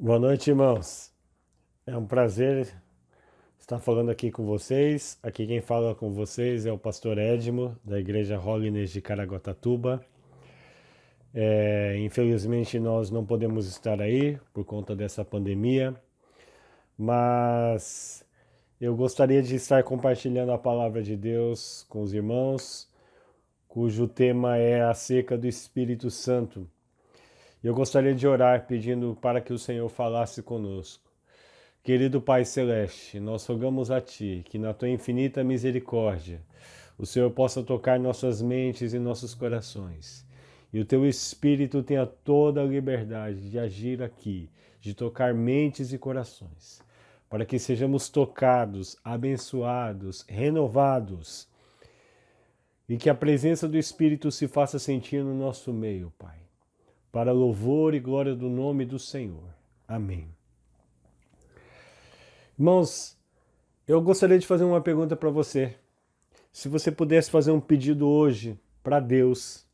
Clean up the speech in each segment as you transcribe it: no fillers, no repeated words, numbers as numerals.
Boa noite, irmãos. É um prazer estar falando aqui com vocês. Aqui quem fala com vocês é o pastor Edmo, da Igreja Holiness de Caraguatatuba. Infelizmente nós não podemos estar aí por conta dessa pandemia, mas eu gostaria de estar compartilhando a palavra de Deus com os irmãos, cujo tema é acerca do Espírito Santo. Eu gostaria de orar pedindo para que o Senhor falasse conosco. Querido Pai Celeste, nós rogamos a Ti que na Tua infinita misericórdia o Senhor possa tocar nossas mentes e nossos corações. E o Teu Espírito tenha toda a liberdade de agir aqui, de tocar mentes e corações, para que sejamos tocados, abençoados, renovados e que a presença do Espírito se faça sentir no nosso meio, Pai, para louvor e glória do nome do Senhor. Amém. Irmãos, eu gostaria de fazer uma pergunta para você. Se você pudesse fazer um pedido hoje para Deus,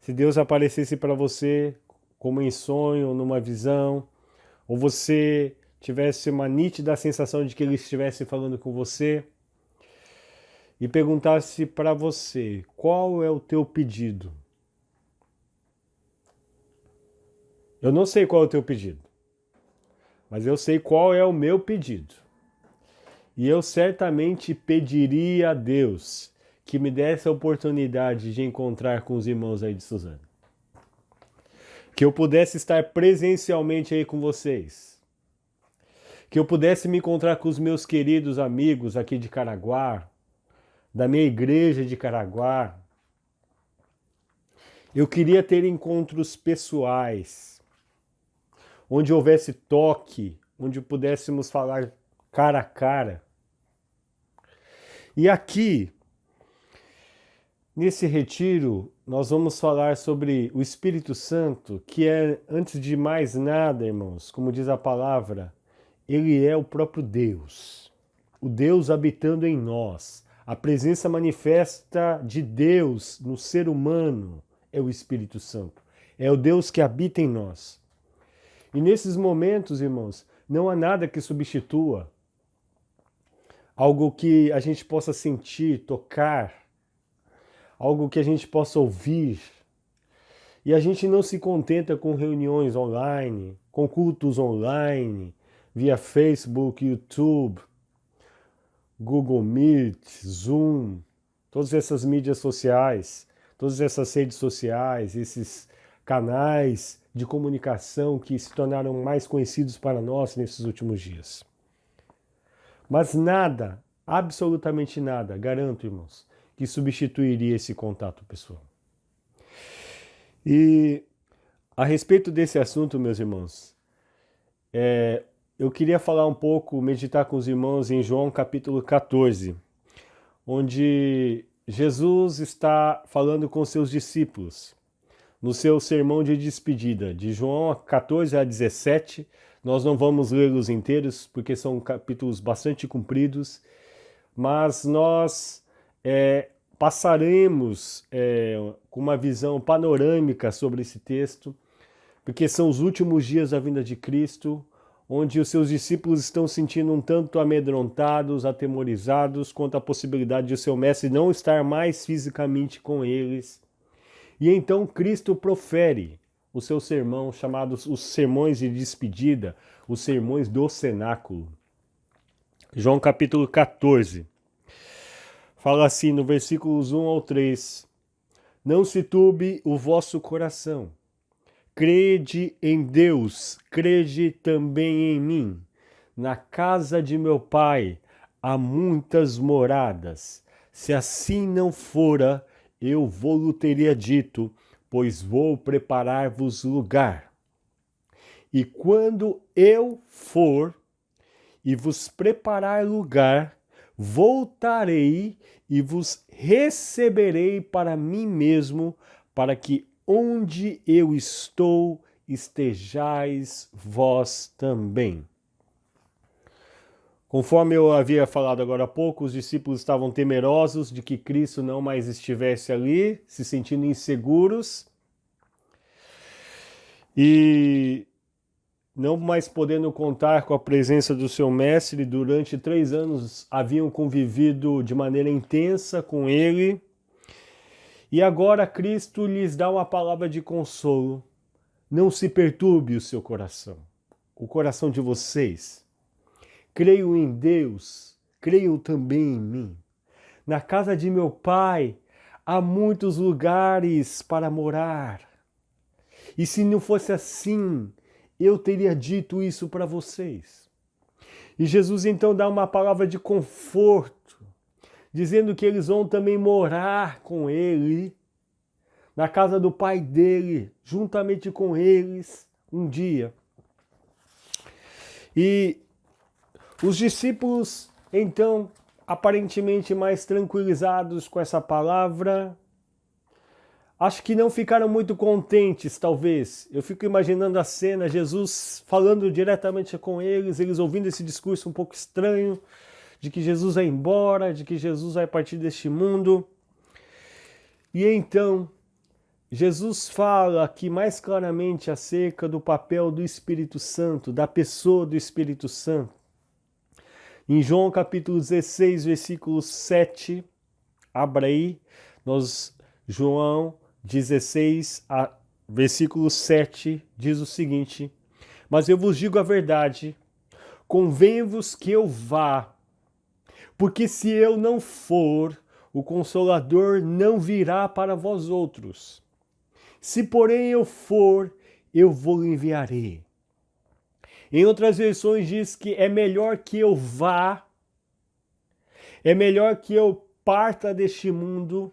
se Deus aparecesse para você como em sonho, numa visão, ou você tivesse uma nítida sensação de que Ele estivesse falando com você e perguntasse para você qual é o teu pedido. Eu não sei qual é o teu pedido, mas eu sei qual é o meu pedido. E eu certamente pediria a Deus que me desse a oportunidade de encontrar com os irmãos aí de Suzano. Que eu pudesse estar presencialmente aí com vocês. Que eu pudesse me encontrar com os meus queridos amigos aqui de Caraguá, da minha igreja de Caraguá. Eu queria ter encontros pessoais, onde houvesse toque, onde pudéssemos falar cara a cara. E aqui, nesse retiro, nós vamos falar sobre o Espírito Santo, que é, antes de mais nada, irmãos, como diz a palavra, ele é o próprio Deus, o Deus habitando em nós. A presença manifesta de Deus no ser humano é o Espírito Santo. É o Deus que habita em nós. E nesses momentos, irmãos, não há nada que substitua algo que a gente possa sentir, tocar, algo que a gente possa ouvir. E a gente não se contenta com reuniões online, com cultos online, via Facebook, YouTube, Google Meet, Zoom, todas essas mídias sociais, todas essas redes sociais, esses canais de comunicação que se tornaram mais conhecidos para nós nesses últimos dias. Mas nada, absolutamente nada, garanto, irmãos, que substituiria esse contato pessoal. E a respeito desse assunto, meus irmãos, eu queria falar um pouco, meditar com os irmãos em João capítulo 14, onde Jesus está falando com seus discípulos no seu sermão de despedida, de João 14 a 17. Nós não vamos lê-los inteiros, porque são capítulos bastante compridos, mas nós passaremos com uma visão panorâmica sobre esse texto, porque são os últimos dias da vinda de Cristo, onde os seus discípulos estão sentindo um tanto amedrontados, atemorizados quanto à possibilidade de o seu mestre não estar mais fisicamente com eles. E então Cristo profere o seu sermão, chamados os sermões de despedida, os sermões do cenáculo. João capítulo 14. Fala assim no versículos 1 ao 3. Não se turbe o vosso coração. Crede em Deus, crede também em mim. Na casa de meu Pai há muitas moradas. Se assim não fora, eu vou-lhe teria dito, pois vou preparar-vos lugar. E quando eu for e vos preparar lugar, voltarei e vos receberei para mim mesmo, para que onde eu estou estejais vós também. Conforme eu havia falado agora há pouco, os discípulos estavam temerosos de que Cristo não mais estivesse ali, se sentindo inseguros. E não mais podendo contar com a presença do seu mestre, durante 3 anos haviam convivido de maneira intensa com ele, e agora Cristo lhes dá uma palavra de consolo. Não se perturbe o seu coração, o coração de vocês. Creio em Deus, creio também em mim. Na casa de meu Pai há muitos lugares para morar. E se não fosse assim, eu teria dito isso para vocês. E Jesus então dá uma palavra de conforto, dizendo que eles vão também morar com ele, na casa do Pai dele, juntamente com eles, um dia. E os discípulos, então, aparentemente mais tranquilizados com essa palavra, acho que não ficaram muito contentes, talvez. Eu fico imaginando a cena, Jesus falando diretamente com eles ouvindo esse discurso um pouco estranho, de que Jesus vai embora, de que Jesus vai partir deste mundo. E então, Jesus fala aqui mais claramente acerca do papel do Espírito Santo, da pessoa do Espírito Santo. Em João capítulo 16, versículo 7, abra aí, João 16, versículo 7, diz o seguinte: mas eu vos digo a verdade, convém-vos que eu vá, porque se eu não for, o Consolador não virá para vós outros. Se porém eu for, eu vou enviarei. Em outras versões diz que é melhor que eu vá, é melhor que eu parta deste mundo,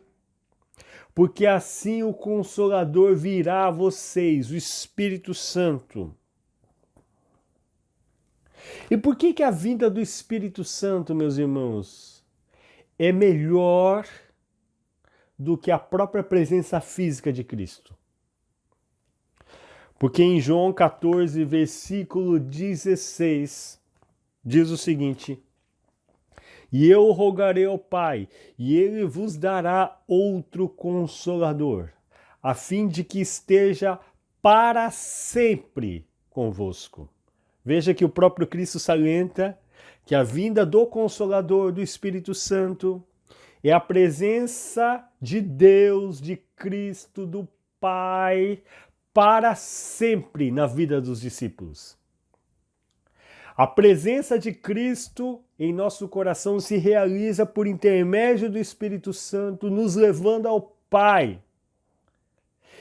porque assim o Consolador virá a vocês, o Espírito Santo. E por que a vinda do Espírito Santo, meus irmãos, é melhor do que a própria presença física de Cristo? Porque em João 14, versículo 16, diz o seguinte: e eu rogarei ao Pai, e ele vos dará outro Consolador, a fim de que esteja para sempre convosco. Veja que o próprio Cristo salienta que a vinda do Consolador, do Espírito Santo, é a presença de Deus, de Cristo, do Pai, para sempre na vida dos discípulos. A presença de Cristo em nosso coração se realiza por intermédio do Espírito Santo, nos levando ao Pai.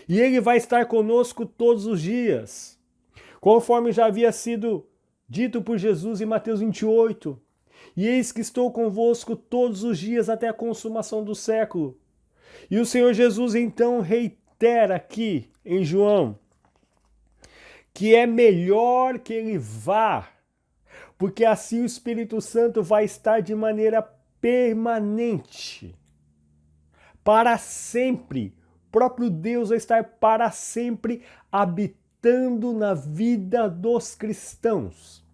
E Ele vai estar conosco todos os dias, conforme já havia sido dito por Jesus em Mateus 28. E eis que estou convosco todos os dias até a consumação do século. E o Senhor Jesus então reitera aqui em João que é melhor que Ele vá, porque assim o Espírito Santo vai estar de maneira permanente, para sempre. O próprio Deus vai estar para sempre habitando na vida dos cristãos.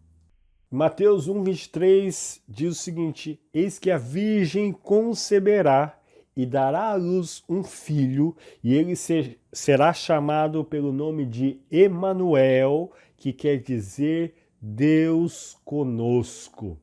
Mateus 1,23 diz o seguinte: eis que a Virgem conceberá e dará à luz um filho, e ele será chamado pelo nome de Emanuel, que quer dizer Deus conosco.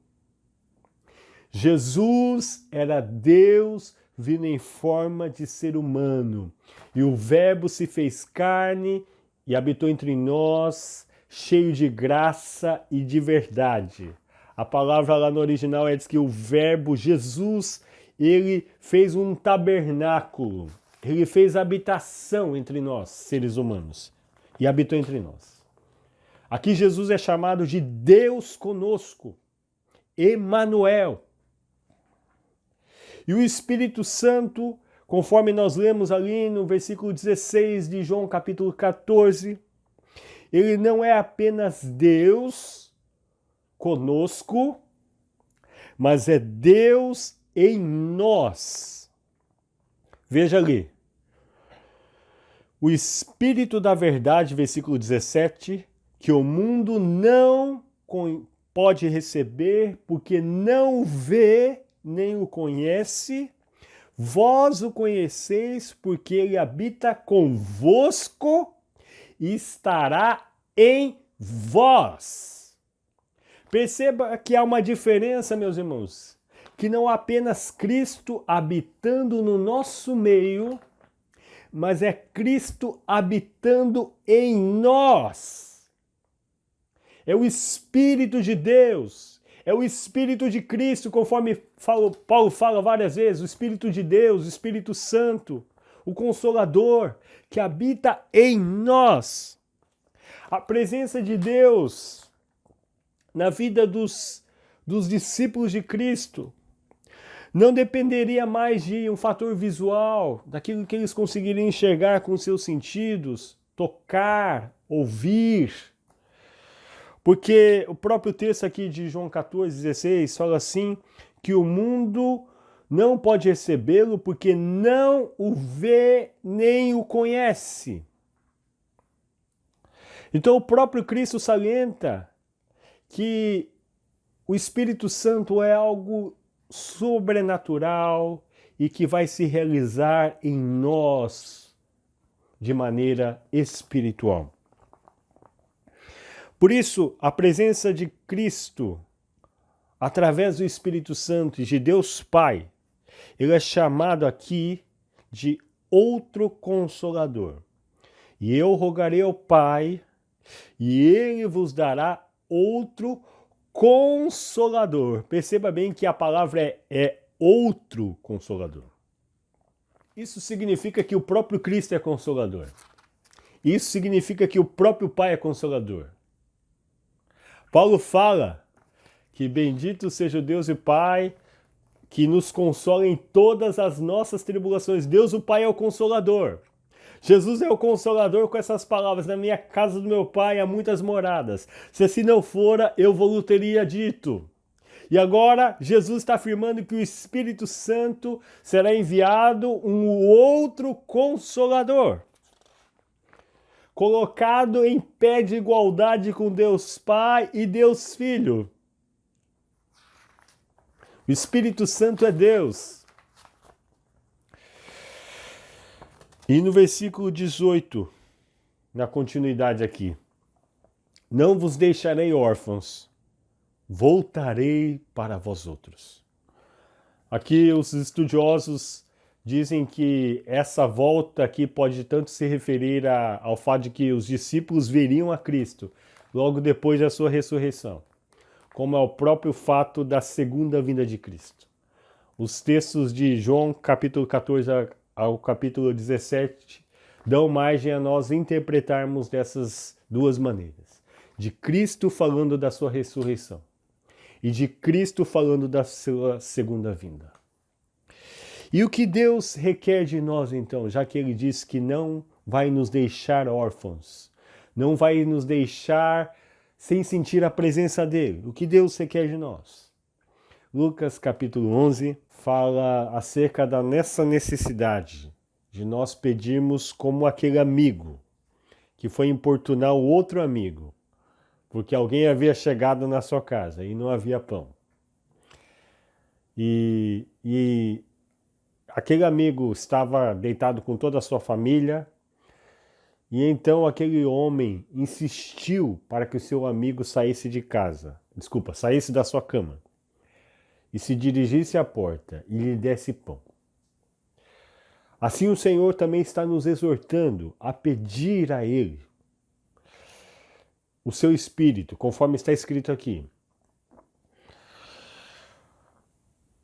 Jesus era Deus vindo em forma de ser humano, e o Verbo se fez carne e habitou entre nós, cheio de graça e de verdade. A palavra lá no original diz que o Verbo, Jesus, ele fez um tabernáculo, ele fez habitação entre nós, seres humanos, e habitou entre nós. Aqui Jesus é chamado de Deus conosco, Emanuel. E o Espírito Santo, conforme nós lemos ali no versículo 16 de João capítulo 14, ele não é apenas Deus conosco, mas é Deus em nós. Veja ali. O Espírito da verdade, versículo 17, que o mundo não pode receber, porque não o vê, nem o conhece. Vós o conheceis, porque ele habita convosco e estará em vós. Perceba que há uma diferença, meus irmãos, que não há apenas Cristo habitando no nosso meio, mas é Cristo habitando em nós. É o Espírito de Deus, é o Espírito de Cristo, conforme Paulo fala várias vezes, o Espírito de Deus, o Espírito Santo, o Consolador, que habita em nós. A presença de Deus na vida dos discípulos de Cristo não dependeria mais de um fator visual, daquilo que eles conseguiriam enxergar com seus sentidos, tocar, ouvir. Porque o próprio texto aqui de João 14,16 fala assim, que o mundo não pode recebê-lo porque não o vê nem o conhece. Então o próprio Cristo salienta que o Espírito Santo é algo sobrenatural e que vai se realizar em nós de maneira espiritual. Por isso, a presença de Cristo, através do Espírito Santo e de Deus Pai, ele é chamado aqui de outro Consolador. E eu rogarei ao Pai, e ele vos dará outro Consolador. Perceba bem que a palavra é outro Consolador. Isso significa que o próprio Cristo é Consolador. Isso significa que o próprio Pai é Consolador. Paulo fala que bendito seja o Deus e Pai que nos consola em todas as nossas tribulações. Deus o Pai é o Consolador. Jesus é o Consolador com essas palavras, na minha casa do meu Pai há muitas moradas. Se assim não fora, eu vos teria dito. E agora Jesus está afirmando que o Espírito Santo será enviado um outro Consolador, colocado em pé de igualdade com Deus Pai e Deus Filho. O Espírito Santo é Deus. E no versículo 18, na continuidade aqui, não vos deixarei órfãos, voltarei para vós outros. Aqui os estudiosos dizem que essa volta aqui pode tanto se referir ao fato de que os discípulos veriam a Cristo logo depois da sua ressurreição, como é o próprio fato da segunda vinda de Cristo. Os textos de João capítulo 14 ao capítulo 17 dão margem a nós interpretarmos dessas duas maneiras. De Cristo falando da sua ressurreição e de Cristo falando da sua segunda vinda. E o que Deus requer de nós então, já que Ele diz que não vai nos deixar órfãos, não vai nos deixar sem sentir a presença dEle. O que Deus requer de nós? Lucas capítulo 11 fala acerca dessa necessidade de nós pedirmos como aquele amigo que foi importunar o outro amigo, porque alguém havia chegado na sua casa e não havia pão. E aquele amigo estava deitado com toda a sua família, e então aquele homem insistiu para que o seu amigo saísse de casa, saísse da sua cama, e se dirigisse à porta e lhe desse pão. Assim o Senhor também está nos exortando a pedir a Ele o seu Espírito, conforme está escrito aqui.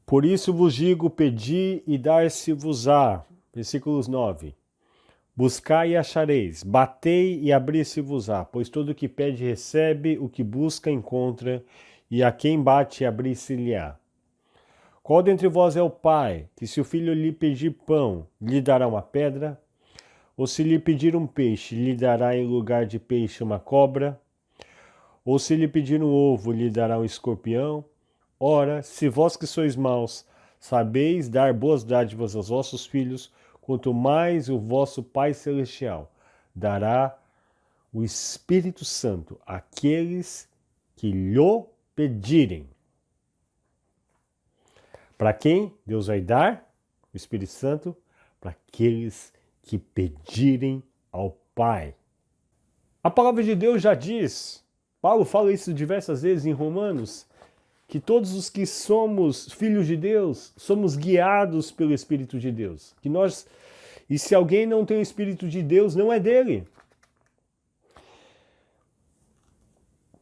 Por isso vos digo, pedi e dar-se-vos-á. Versículos 9. Buscai e achareis, batei e abrir-se-vos-á, pois todo o que pede recebe, o que busca encontra, e a quem bate abrir-se-lhe-á. Qual dentre vós é o pai, que se o filho lhe pedir pão, lhe dará uma pedra? Ou se lhe pedir um peixe, lhe dará em lugar de peixe uma cobra? Ou se lhe pedir um ovo, lhe dará um escorpião? Ora, se vós que sois maus, sabeis dar boas dádivas aos vossos filhos, quanto mais o vosso Pai Celestial dará o Espírito Santo àqueles que lhe pedirem. Para quem Deus vai dar o Espírito Santo? Para aqueles que pedirem ao Pai. A palavra de Deus já diz Paulo fala isso diversas vezes em Romanos, que todos os que somos filhos de Deus, somos guiados pelo Espírito de Deus. E se alguém não tem o Espírito de Deus, não é dele.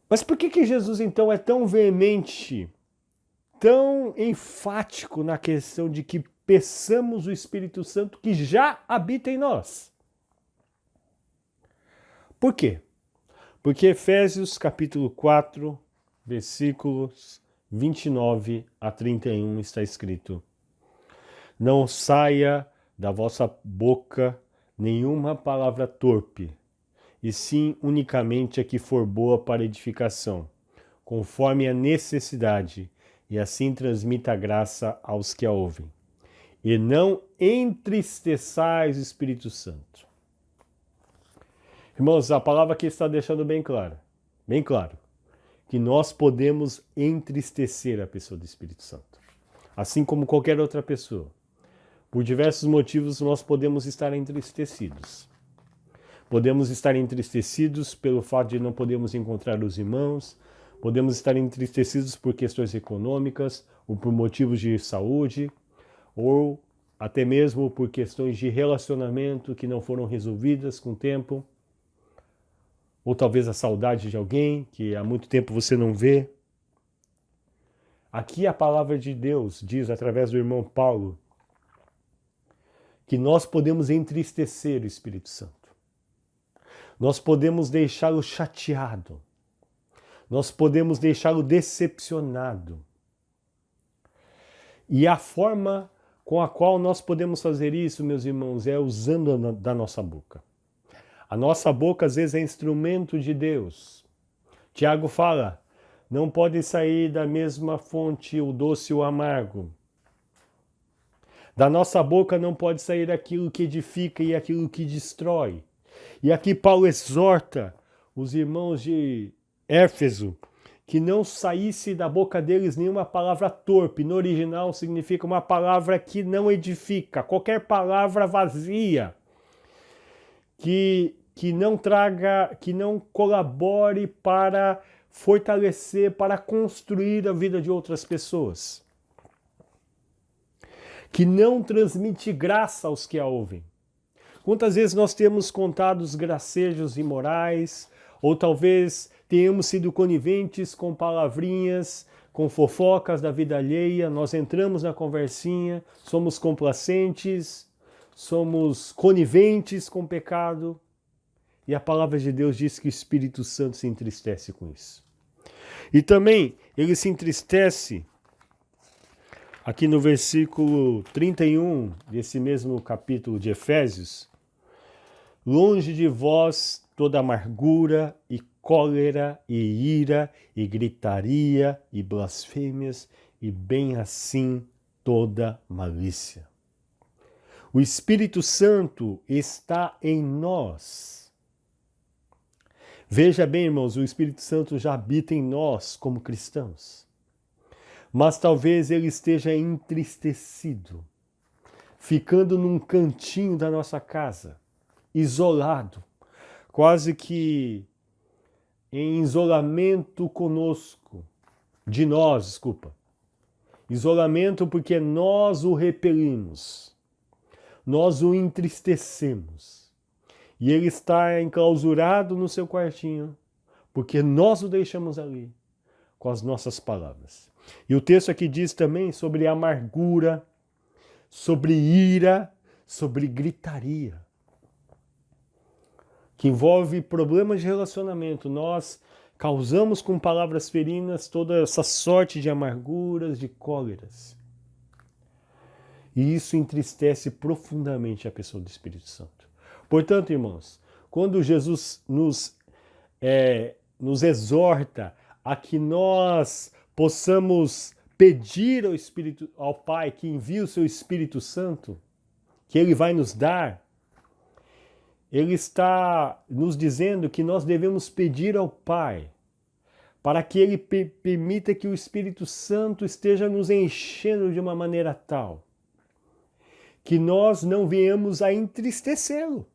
Mas por que Jesus então é tão veemente, tão enfático na questão de que peçamos o Espírito Santo que já habita em nós? Por quê? Porque Efésios capítulo 4, versículos 29 a 31 está escrito: não saia da vossa boca nenhuma palavra torpe, e sim unicamente a que for boa para edificação, conforme a necessidade, e assim transmita a graça aos que a ouvem. E não entristeçais o Espírito Santo. Irmãos, a palavra aqui está deixando bem claro, que nós podemos entristecer a pessoa do Espírito Santo, assim como qualquer outra pessoa. Por diversos motivos nós podemos estar entristecidos. Podemos estar entristecidos pelo fato de não podermos encontrar os irmãos, podemos estar entristecidos por questões econômicas, ou por motivos de saúde, ou até mesmo por questões de relacionamento que não foram resolvidas com o tempo, ou talvez a saudade de alguém que há muito tempo você não vê. Aqui a palavra de Deus diz, através do irmão Paulo, que nós podemos entristecer o Espírito Santo. Nós podemos deixá-lo chateado. Nós podemos deixá-lo decepcionado. E a forma com a qual nós podemos fazer isso, meus irmãos, é usando da nossa boca. A nossa boca, às vezes, é instrumento de Deus. Tiago fala, não pode sair da mesma fonte o doce e o amargo. Da nossa boca não pode sair aquilo que edifica e aquilo que destrói. E aqui Paulo exorta os irmãos de Éfeso que não saísse da boca deles nenhuma palavra torpe. No original significa uma palavra que não edifica, qualquer palavra vazia, que não traga, que não colabore para fortalecer, para construir a vida de outras pessoas. Que não transmite graça aos que a ouvem. Quantas vezes nós temos contado os gracejos imorais, ou talvez tenhamos sido coniventes com palavrinhas, com fofocas da vida alheia, nós entramos na conversinha, somos complacentes, somos coniventes com o pecado, e a palavra de Deus diz que o Espírito Santo se entristece com isso. E também ele se entristece, aqui no versículo 31 desse mesmo capítulo de Efésios, longe de vós toda amargura e cólera e ira e gritaria e blasfêmias e bem assim toda malícia. O Espírito Santo está em nós. Veja bem, irmãos, o Espírito Santo já habita em nós como cristãos. Mas talvez ele esteja entristecido, ficando num cantinho da nossa casa, isolado, quase que em isolamento conosco, de nós, desculpa. Isolamento porque nós o repelimos, nós o entristecemos. E ele está enclausurado no seu quartinho, porque nós o deixamos ali, com as nossas palavras. E o texto aqui diz também sobre amargura, sobre ira, sobre gritaria, que envolve problemas de relacionamento. Nós causamos com palavras ferinas toda essa sorte de amarguras, de cóleras. E isso entristece profundamente a pessoa do Espírito Santo. Portanto, irmãos, quando Jesus nos exorta a que nós possamos pedir ao Pai que envie o seu Espírito Santo, que Ele vai nos dar, Ele está nos dizendo que nós devemos pedir ao Pai para que Ele permita que o Espírito Santo esteja nos enchendo de uma maneira tal que nós não venhamos a entristecê-lo.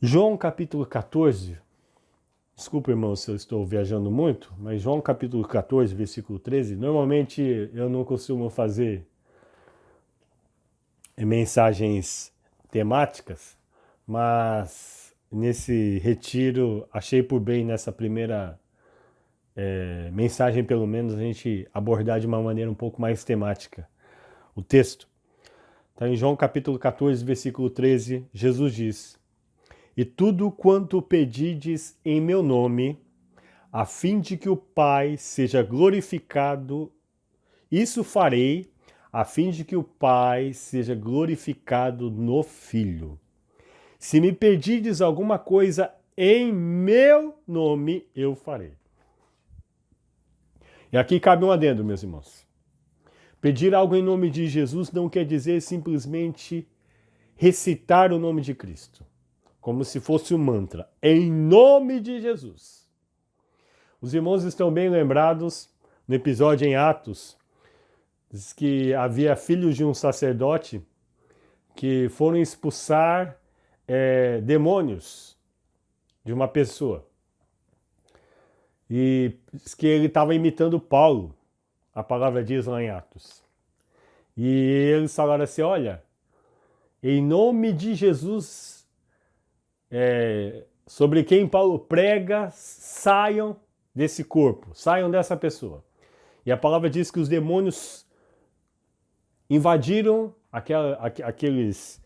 João capítulo 14, desculpa, irmão, se eu estou viajando muito, mas João capítulo 14, versículo 13, normalmente eu não costumo fazer mensagens temáticas, mas nesse retiro achei por bem nessa primeira mensagem, pelo menos, a gente abordar de uma maneira um pouco mais temática o texto. Está em João capítulo 14, versículo 13, Jesus diz: E tudo quanto pedides em meu nome, a fim de que o Pai seja glorificado, isso farei, a fim de que o Pai seja glorificado no Filho. Se me pedirdes alguma coisa em meu nome, eu farei. E aqui cabe um adendo, meus irmãos. Pedir algo em nome de Jesus não quer dizer simplesmente recitar o nome de Cristo, como se fosse um mantra, em nome de Jesus. Os irmãos estão bem lembrados no episódio em Atos, diz que havia filhos de um sacerdote que foram expulsar demônios de uma pessoa. E diz que ele estava imitando Paulo, a palavra diz lá em Atos. E eles falaram assim, olha, em nome de Jesus, sobre quem Paulo prega, saiam desse corpo, saiam dessa pessoa. E a palavra diz que os demônios invadiram aqueles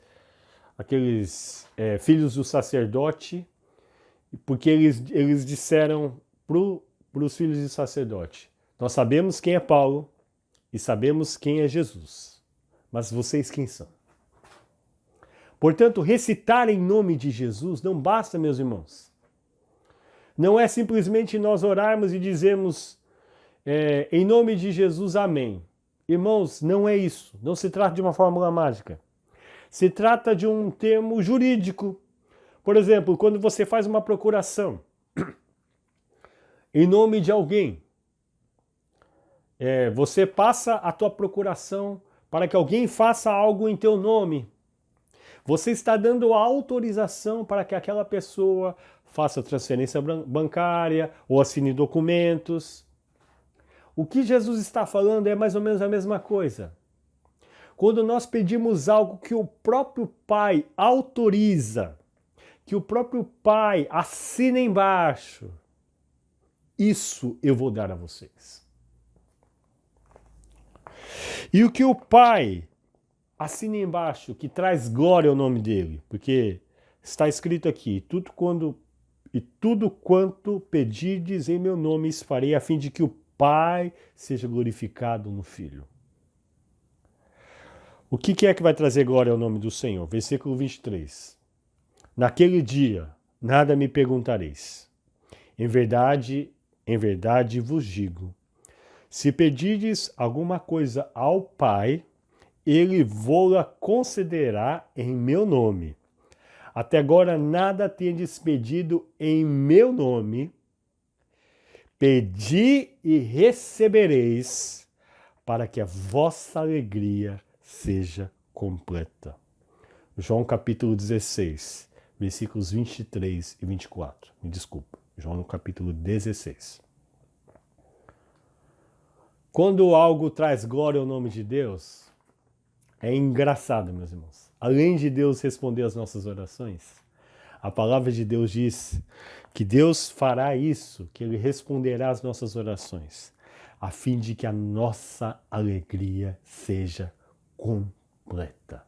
filhos do sacerdote, porque eles disseram para os filhos do sacerdote, nós sabemos quem é Paulo e sabemos quem é Jesus, mas vocês quem são? Portanto, recitar em nome de Jesus não basta, meus irmãos. Não é simplesmente nós orarmos e dizermos em nome de Jesus, amém. Irmãos, não é isso. Não se trata de uma fórmula mágica. Se trata de um termo jurídico. Por exemplo, quando você faz uma procuração em nome de alguém, você passa a tua procuração para que alguém faça algo em teu nome. Você está dando autorização para que aquela pessoa faça transferência bancária ou assine documentos. O que Jesus está falando é mais ou menos a mesma coisa. Quando nós pedimos algo que o próprio Pai autoriza, que o próprio Pai assina embaixo, isso eu vou dar a vocês. E o que o Pai assina embaixo, que traz glória ao nome dele, porque está escrito aqui, tudo quanto pedirdes em meu nome isso farei, a fim de que o Pai seja glorificado no Filho. O que é que vai trazer glória ao nome do Senhor? Versículo 23. Naquele dia, nada me perguntareis. Em verdade vos digo, se pedirdes alguma coisa ao Pai, ele vô-la concederá em meu nome. Até agora nada tendes pedido em meu nome. Pedi e recebereis, para que a vossa alegria seja completa. João capítulo 16, versículos 23 e 24. Me desculpa, João no capítulo 16. Quando algo traz glória ao nome de Deus, é engraçado, meus irmãos. Além de Deus responder as nossas orações, a palavra de Deus diz que Deus fará isso, que Ele responderá às nossas orações, a fim de que a nossa alegria seja completa.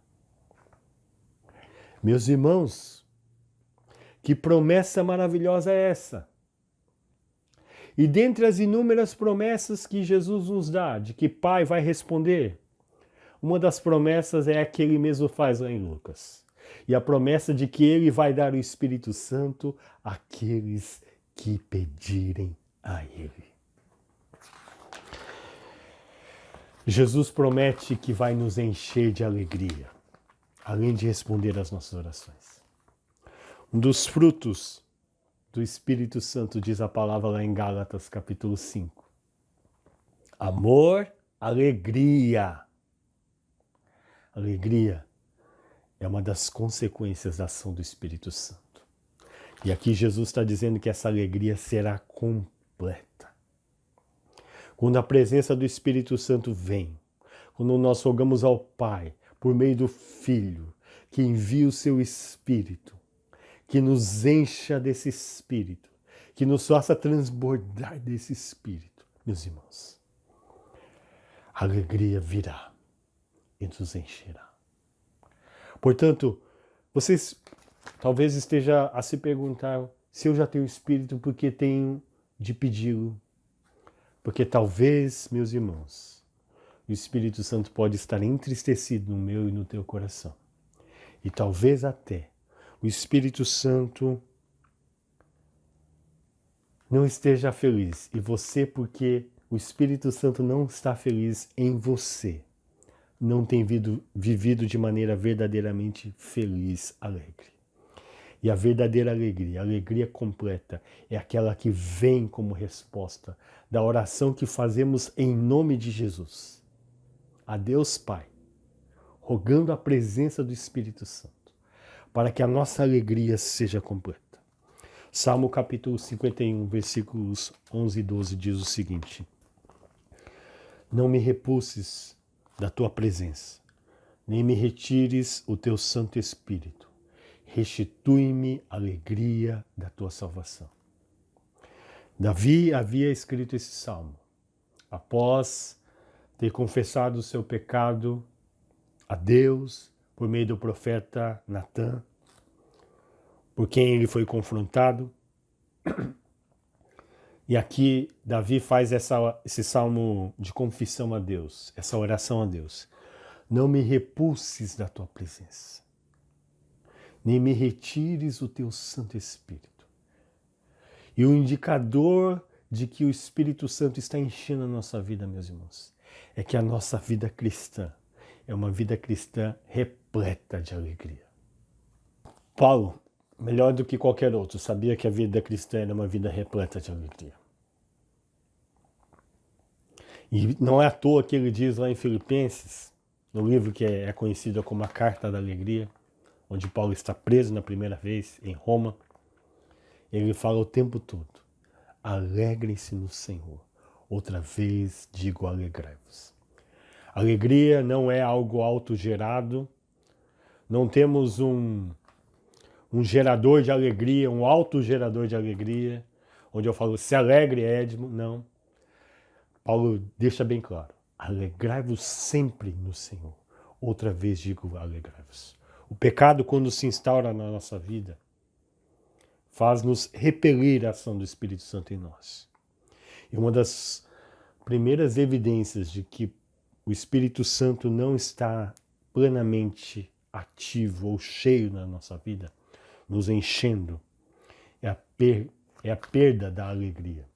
Meus irmãos, que promessa maravilhosa é essa? E dentre as inúmeras promessas que Jesus nos dá, de que Pai vai responder, uma das promessas é a que Ele mesmo faz lá em Lucas. E a promessa de que Ele vai dar o Espírito Santo àqueles que pedirem a Ele. Jesus promete que vai nos encher de alegria, além de responder às nossas orações. Um dos frutos do Espírito Santo, diz a palavra lá em Gálatas capítulo 5. Amor, alegria. Alegria é uma das consequências da ação do Espírito Santo. E aqui Jesus está dizendo que essa alegria será completa. Quando a presença do Espírito Santo vem, quando nós rogamos ao Pai, por meio do Filho, que envia o seu Espírito, que nos encha desse Espírito, que nos faça transbordar desse Espírito, meus irmãos, a alegria virá e nos encherá. Portanto, vocês talvez esteja a se perguntar se eu já tenho Espírito, por que tenho de pedi-lo? Porque talvez, meus irmãos, o Espírito Santo pode estar entristecido no meu e no teu coração. E talvez até o Espírito Santo não esteja feliz. E você, porque o Espírito Santo não está feliz em você, não tem vivido de maneira verdadeiramente feliz, alegre. E a verdadeira alegria, a alegria completa, é aquela que vem como resposta da oração que fazemos em nome de Jesus. A Deus Pai, rogando a presença do Espírito Santo, para que a nossa alegria seja completa. Salmo capítulo 51, versículos 11 e 12 diz o seguinte: Não me repulses da tua presença, nem me retires o teu Santo Espírito. Restitui-me a alegria da tua salvação. Davi havia escrito esse salmo após ter confessado o seu pecado a Deus por meio do profeta Natã, por quem ele foi confrontado. E aqui Davi faz esse salmo de confissão a Deus, essa oração a Deus. Não me repulses da tua presença, nem me retires o teu Santo Espírito. E o indicador de que o Espírito Santo está enchendo a nossa vida, meus irmãos, é que a nossa vida cristã é uma vida cristã repleta de alegria. Paulo, melhor do que qualquer outro, sabia que a vida cristã era uma vida repleta de alegria. E não é à toa que ele diz lá em Filipenses, no livro que é conhecido como a Carta da Alegria, onde Paulo está preso na primeira vez em Roma, ele fala o tempo todo: alegrem-se no Senhor. Outra vez digo, alegrai-vos. Alegria não é algo autogerado, não temos um gerador de alegria, um autogerador de alegria, onde eu falo, se alegre, Edmo. Não. Paulo deixa bem claro: alegrai-vos sempre no Senhor. Outra vez digo, alegrai-vos. O pecado, quando se instaura na nossa vida, faz-nos repelir a ação do Espírito Santo em nós. E uma das primeiras evidências de que o Espírito Santo não está plenamente ativo ou cheio na nossa vida, nos enchendo, é a perda da alegria.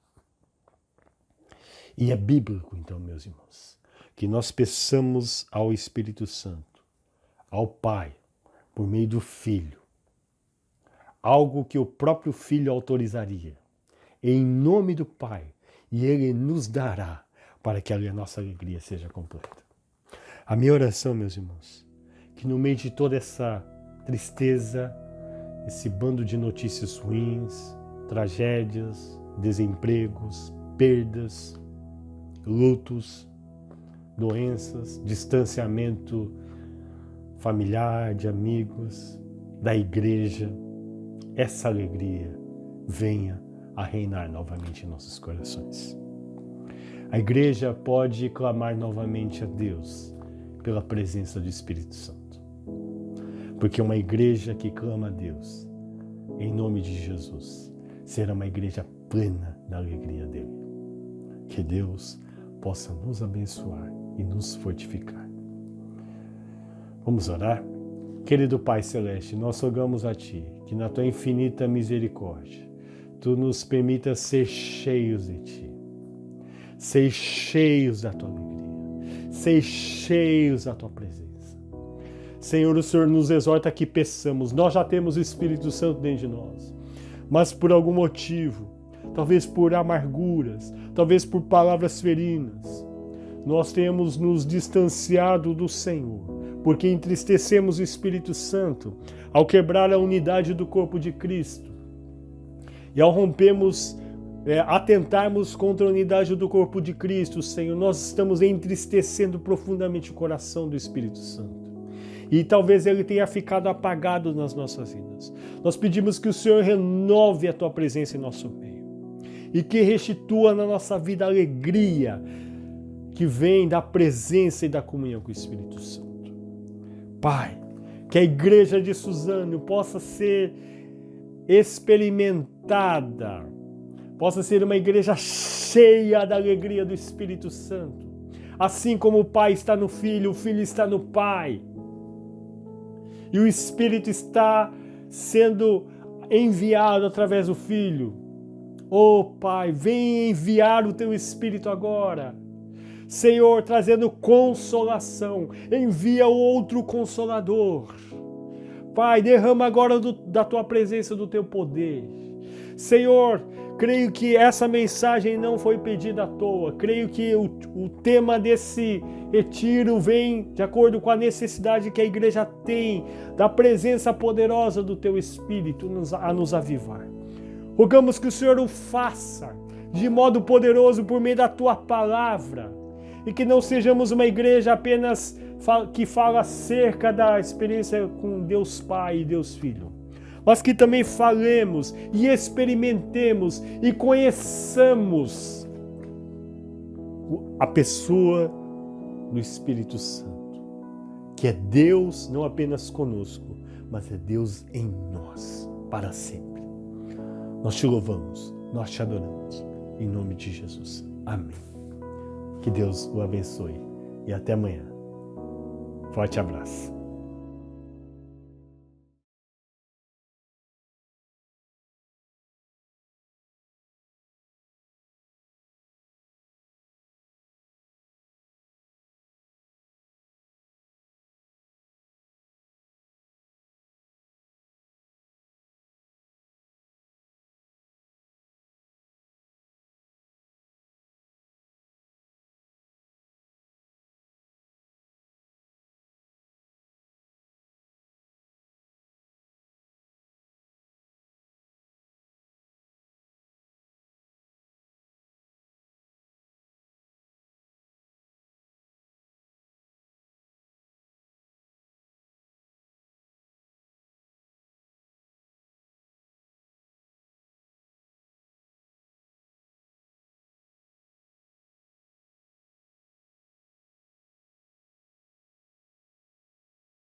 E é bíblico, então, meus irmãos, que nós peçamos ao Espírito Santo, ao Pai, por meio do Filho, algo que o próprio Filho autorizaria, em nome do Pai, e Ele nos dará para que a nossa alegria seja completa. A minha oração, meus irmãos, que no meio de toda essa tristeza, esse bando de notícias ruins, tragédias, desempregos, perdas, lutos, doenças, distanciamento familiar, de amigos, da igreja, essa alegria venha a reinar novamente em nossos corações. A igreja pode clamar novamente a Deus pela presença do Espírito Santo. Porque uma igreja que clama a Deus em nome de Jesus será uma igreja plena da alegria dele. Que Deus possa nos abençoar e nos fortificar. Vamos orar? Querido Pai Celeste, nós rogamos a Ti que na Tua infinita misericórdia Tu nos permitas ser cheios de Ti, ser cheios da Tua alegria, ser cheios da Tua presença. Senhor, o Senhor nos exorta que peçamos, nós já temos o Espírito Santo dentro de nós, mas por algum motivo, talvez por amarguras, talvez por palavras ferinas, nós temos nos distanciado do Senhor, porque entristecemos o Espírito Santo ao quebrar a unidade do corpo de Cristo. E ao rompermos, atentarmos contra a unidade do corpo de Cristo, Senhor, nós estamos entristecendo profundamente o coração do Espírito Santo. E talvez ele tenha ficado apagado nas nossas vidas. Nós pedimos que o Senhor renove a tua presença em nosso meio e que restitua na nossa vida a alegria que vem da presença e da comunhão com o Espírito Santo. Pai, que a igreja de Suzano possa ser experimentada, possa ser uma igreja cheia da alegria do Espírito Santo. Assim como o Pai está no Filho, o Filho está no Pai. E o Espírito está sendo enviado através do Filho. Oh Pai, vem enviar o Teu Espírito agora. Senhor, trazendo consolação. Envia o outro Consolador. Pai, derrama agora da Tua presença, do Teu poder. Senhor, creio que essa mensagem não foi pedida à toa. Creio que o tema desse retiro vem de acordo com a necessidade que a igreja tem da presença poderosa do Teu Espírito a nos avivar. Rogamos que o Senhor o faça de modo poderoso por meio da Tua palavra e que não sejamos uma igreja apenas que fala acerca da experiência com Deus Pai e Deus Filho, mas que também falemos e experimentemos e conheçamos a pessoa do Espírito Santo, que é Deus não apenas conosco, mas é Deus em nós, para sempre. Nós te louvamos, nós te adoramos, em nome de Jesus. Amém. Que Deus o abençoe e até amanhã. Forte abraço.